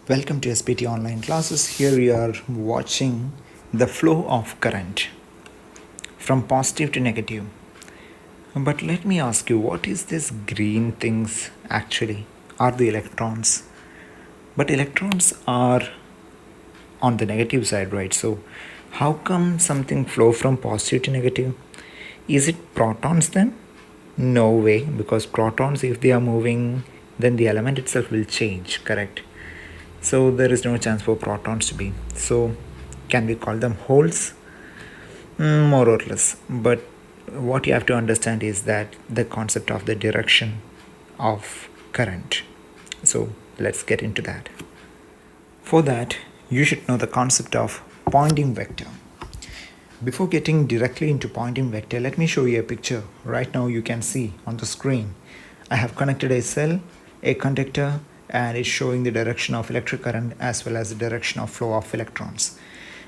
Welcome to SPT online classes. Here we are watching the flow of current from positive to negative. But let me ask you, what is this green things actually? Are the electrons? But electrons are on the negative side, right? So how come something flow from positive to negative? Is it protons then? No way, because protons, if they are moving, then the element itself will change, correct? So there is no chance for protons to be. So can we call them holes? More or less. But what you have to understand is that the concept of the direction of current. So let's get into that. For that, you should know the concept of Poynting vector. Before getting directly into Poynting vector, let me show you a picture. Right now you can see on the screen, I have connected a cell, a conductor, and it's showing the direction of electric current as well as the direction of flow of electrons.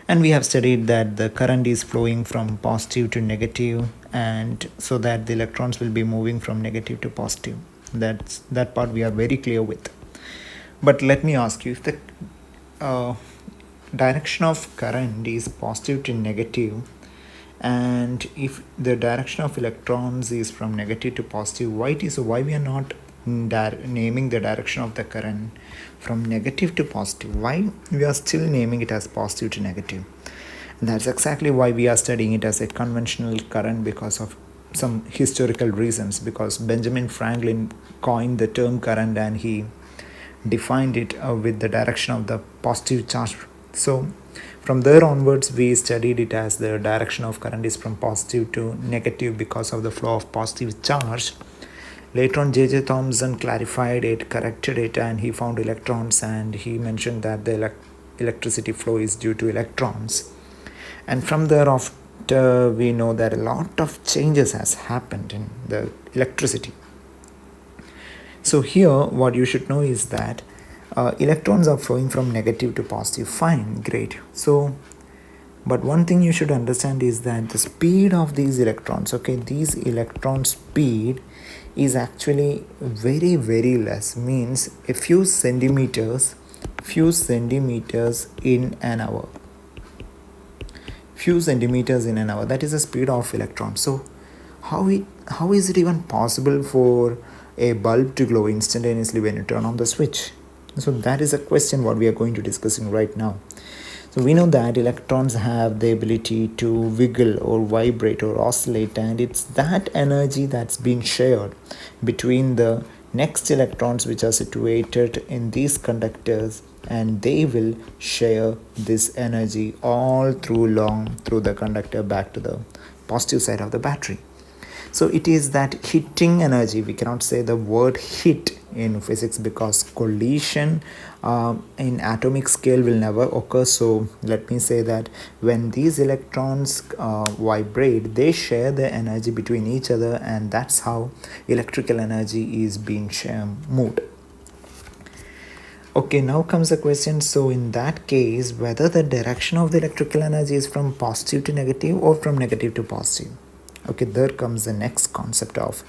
And we have studied that the current is flowing from positive to negative, and so that the electrons will be moving from negative to positive. That part we are very clear with. But let me ask you, if the direction of current is positive to negative, and if the direction of electrons is from negative to positive, why we are not naming the direction of the current from negative to positive? Why we are still naming it as positive to negative? And that's exactly why we are studying it as a conventional current, because of some historical reasons. Because Benjamin Franklin coined the term current and he defined it with the direction of the positive charge. So from there onwards we studied it as the direction of current is from positive to negative because of the flow of positive charge. Later on, J.J. Thomson clarified it, corrected it, and he found electrons, and he mentioned that the electricity flow is due to electrons. And from there after, we know that a lot of changes has happened in the electricity. So here, what you should know is that electrons are flowing from negative to positive. Fine, great. So, but one thing you should understand is that the speed of these electrons, these electron speed is actually very, very less. Means a few centimeters in an hour. That is the speed of electrons. So how is it even possible for a bulb to glow instantaneously when you turn on the switch? So that is a question what we are going to discussing right now. So we know that electrons have the ability to wiggle or vibrate or oscillate, and it's that energy that's been shared between the next electrons which are situated in these conductors, and they will share this energy all through the conductor back to the positive side of the battery. So it is that hitting energy. We cannot say the word hit in physics because collision in atomic scale will never occur. So let me say that when these electrons vibrate, they share the energy between each other, and that's how electrical energy is being moved. Okay, now comes the question. So in that case, whether the direction of the electrical energy is from positive to negative or from negative to positive. Okay, there comes the next concept of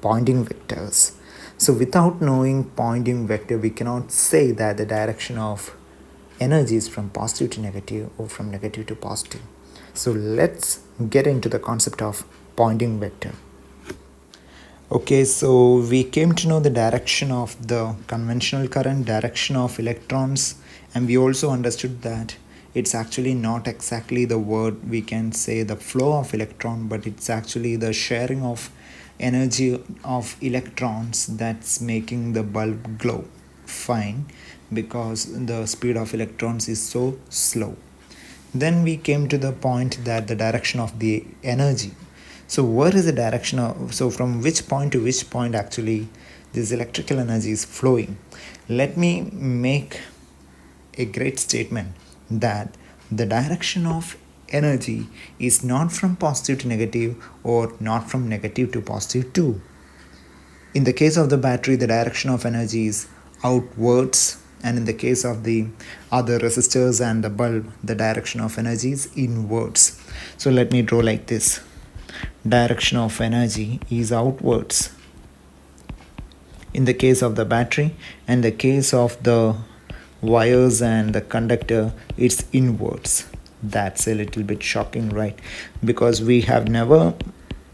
Poynting vectors. So without knowing Poynting vector, we cannot say that the direction of energy is from positive to negative or from negative to positive. So let's get into the concept of Poynting vector. Okay, so we came to know the direction of the conventional current, direction of electrons, and we also understood that it's actually not exactly the word we can say the flow of electron, but it's actually the sharing of energy of electrons that's making the bulb glow. Fine, because the speed of electrons is so slow. Then we came to the point that the direction of the energy. So where is the direction of, so from which point to which point actually this electrical energy is flowing? Let me make a great statement that the direction of energy is not from positive to negative or not from negative to positive too. In the case of the battery, the direction of energy is outwards, and in the case of the other resistors and the bulb, the direction of energy is inwards. So let me draw like this. Direction of energy is outwards in the case of the battery, and the case of the wires and the conductor, it's inwards. That's a little bit shocking, right? Because we have never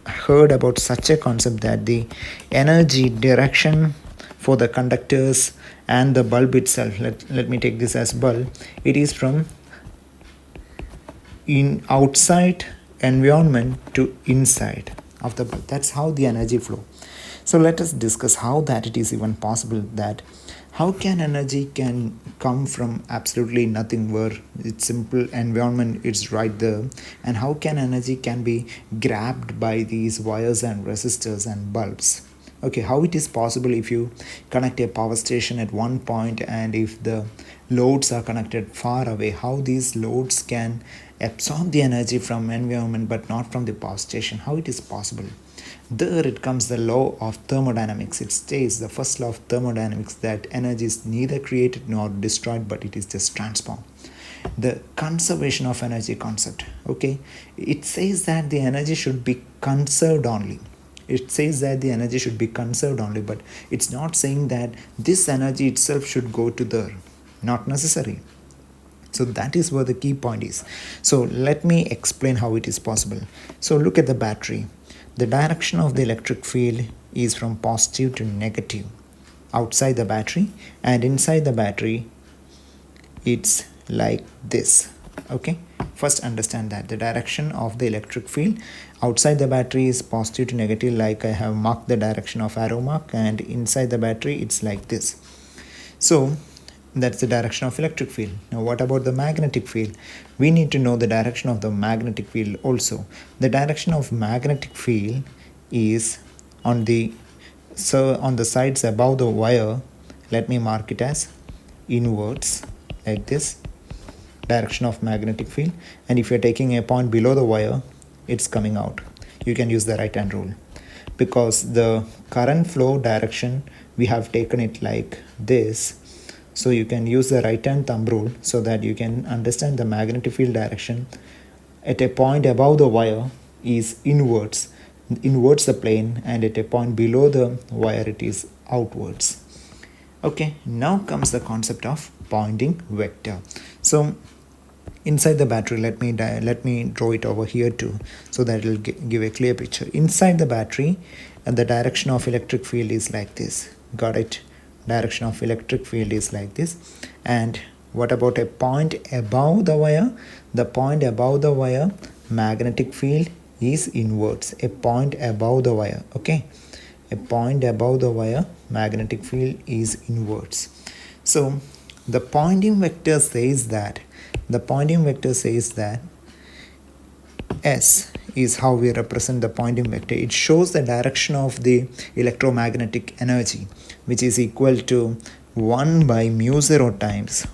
heard about such a concept that the energy direction for the conductors and the bulb itself, let me take this as bulb, it is from in outside environment to inside of the bulb. That's how the energy flow. So let us discuss how that it is even possible, that how can energy can come from absolutely nothing where it's simple environment is right there, and how can energy can be grabbed by these wires and resistors and bulbs. Okay, how it is possible if you connect a power station at one point and if the loads are connected far away, how these loads can absorb the energy from environment but not from the power station, how it is possible? There it comes the law of thermodynamics. It states, the first law of thermodynamics, that energy is neither created nor destroyed, but it is just transformed. The conservation of energy concept, okay, it says that the energy should be conserved only. It says that the energy should be conserved only, but it's not saying that this energy itself should go to there. Not necessary. So that is where the key point is. So let me explain how it is possible. So look at the battery. The direction of the electric field is from positive to negative outside the battery, and inside the battery it's like this. Okay, first understand that the direction of the electric field outside the battery is positive to negative, like I have marked the direction of arrow mark, and inside the battery it's like this. So that's the direction of electric field. Now what about the magnetic field? We need to know the direction of the magnetic field also. The direction of magnetic field is on the sides above the wire. Let me mark it as inwards, like this. Direction of magnetic field. And if you're taking a point below the wire, it's coming out. You can use the right hand rule, because the current flow direction we have taken it like this. So you can use the right hand thumb rule so that you can understand the magnetic field direction at a point above the wire is inwards the plane, and at a point below the wire it is outwards. Okay, now comes the concept of Poynting vector. So inside the battery, let me draw it over here too, so that it will give a clear picture. Inside the battery, the direction of electric field is like this. Got it? Direction of electric field is like this. And what about a point above the wire? The point above the wire, magnetic field is inwards. A point above the wire. Okay, a point above the wire, magnetic field is inwards. So the Poynting vector says that S is how we represent the Poynting vector. It shows the direction of the electromagnetic energy, which is equal to 1 by mu 0 times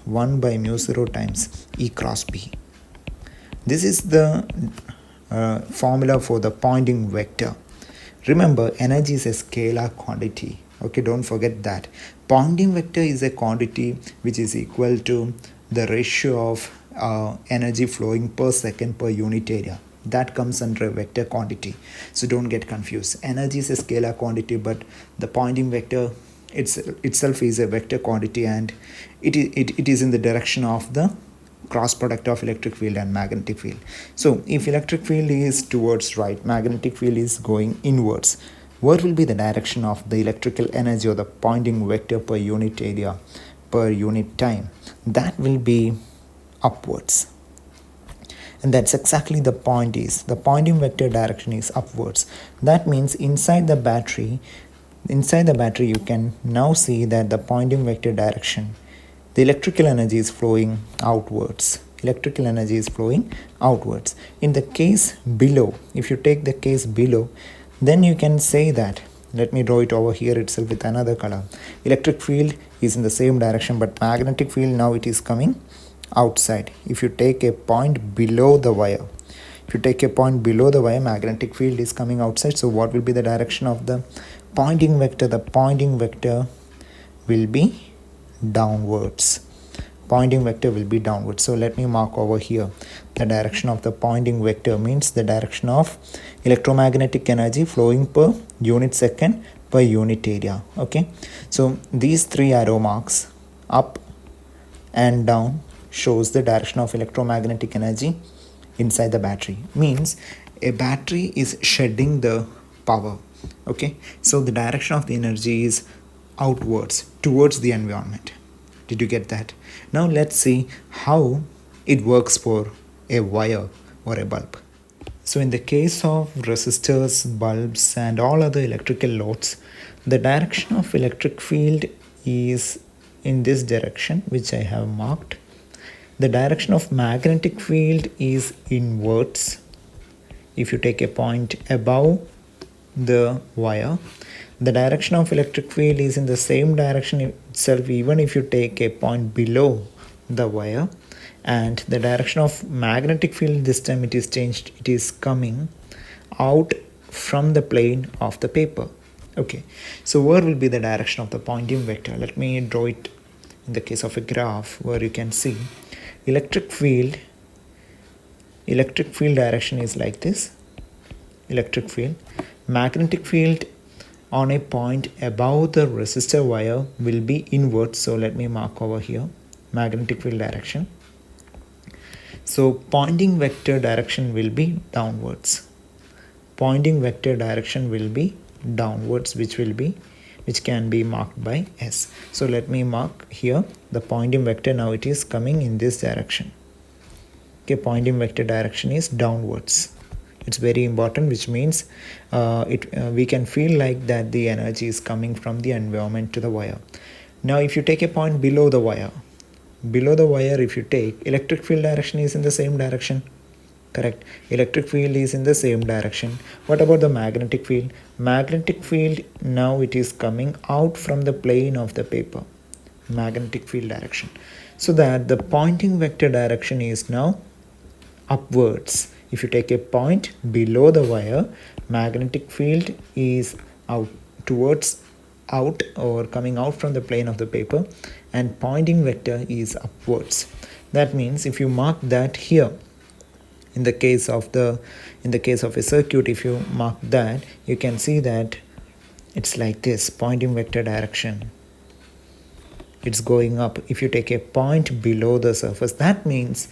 E cross B. This is the formula for the Poynting vector. Remember, energy is a scalar quantity. Okay, don't forget that. Poynting vector is a quantity which is equal to the ratio of energy flowing per second per unit area. That comes under a vector quantity. So don't get confused. Energy is a scalar quantity, but the Poynting vector itself is a vector quantity, and it is in the direction of the cross product of electric field and magnetic field. So if electric field is towards right, magnetic field is going inwards, what will be the direction of the electrical energy or the Poynting vector per unit area per unit time? That will be upwards. And that's exactly the point is. The Poynting vector direction is upwards. That means inside the battery you can now see that the Poynting vector direction, the electrical energy is flowing outwards. electrical energy is flowing outwards. In the case below, if you take the case below, then you can say that, let me draw it over here itself with another color. Electric field is in the same direction, but magnetic field now it is coming outside. If you take a point below the wire, magnetic field is coming outside. So what will be the direction of the Poynting vector? The Poynting vector will be downwards. Poynting vector will be downwards. So let me mark over here. The direction of the Poynting vector means the direction of electromagnetic energy flowing per unit second per unit area. Okay, so these three arrow marks, up and down, shows the direction of electromagnetic energy inside the battery. Means a battery is shedding the power. Okay, so the direction of the energy is outwards towards the environment. Did you get that? Now let's see how it works for a wire or a bulb. So in the case of resistors, bulbs and all other electrical loads, the direction of electric field is in this direction, which I have marked. The direction of magnetic field is inwards. If you take a point above the wire, the direction of electric field is in the same direction itself, even if you take a point below the wire. And the direction of magnetic field, this time it is changed, it is coming out from the plane of the paper. Okay, so where will be the direction of the Poynting vector? Let me draw it in the case of a graph where you can see electric field direction is like this. Electric field, magnetic field on a point above the resistor wire will be inwards. So let me mark over here magnetic field direction. So Poynting vector direction will be downwards. Poynting vector direction will be downwards, which can be marked by S. So let me mark here the Poynting vector. Now it is coming in this direction. Okay, Poynting vector direction is downwards. It's very important, which means we can feel like that the energy is coming from the environment to the wire. Now if you take a point below the wire, if you take, electric field direction is in the same direction. Correct, electric field is in the same direction. What about the magnetic field? Magnetic field, now it is coming out from the plane of the paper. Magnetic field direction, so that the Poynting vector direction is now upwards. If you take a point below the wire, magnetic field is out or coming out from the plane of the paper, and Poynting vector is upwards. That means if you mark that here, in the case of a circuit, if you mark that, you can see that it's like this. Poynting vector direction, it's going up. If you take a point below the surface, that means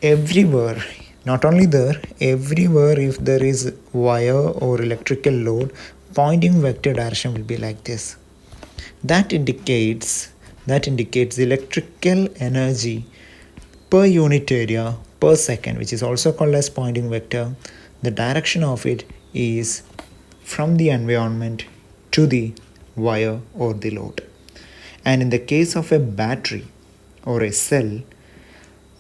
everywhere, not only there, everywhere if there is wire or electrical load, Poynting vector direction will be like this. That indicates the electrical energy per unit area per second, which is also called as Poynting vector. The direction of it is from the environment to the wire or the load. And in the case of a battery or a cell,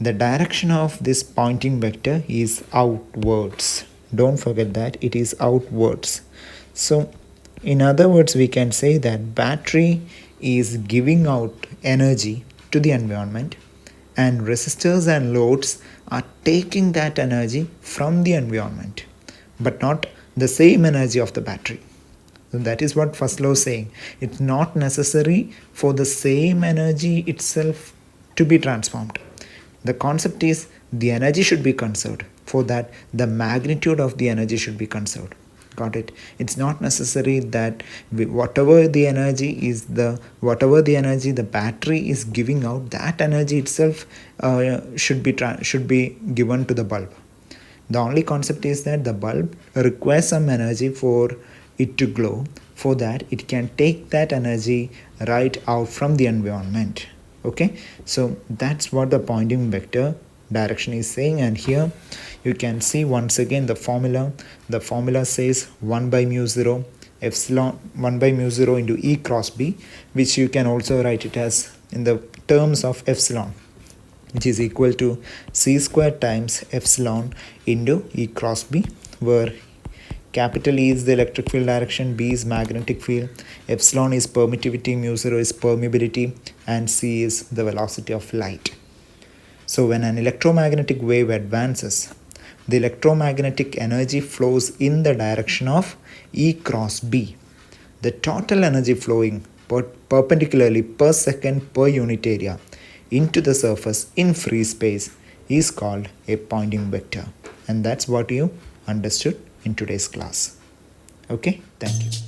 the direction of this Poynting vector is outwards. Don't forget that it is outwards. So in other words, we can say that battery is giving out energy to the environment, and resistors and loads are taking that energy from the environment, but not the same energy of the battery. So that is what first law is saying. It's not necessary for the same energy itself to be transformed. The concept is the energy should be conserved. For that, the magnitude of the energy should be conserved. Got it? It's not necessary that whatever the energy the battery is giving out, that energy itself should be given to the bulb. The only concept is that the bulb requires some energy for it to glow. For that, it can take that energy right out from the environment. Okay, so that's what the Poynting vector direction is saying. And here you can see once again the formula. The formula says 1 by mu 0 epsilon 1 by mu 0 into E cross B, which you can also write it as in the terms of epsilon. which is equal to c square times epsilon into E cross B, where capital E is the electric field direction, B is magnetic field, epsilon is permittivity, mu 0 is permeability, and C is the velocity of light. So when an electromagnetic wave advances, the electromagnetic energy flows in the direction of E cross B. The total energy flowing perpendicularly per second per unit area into the surface in free space is called a Poynting vector. And that's what you understood in today's class. Okay, thank you.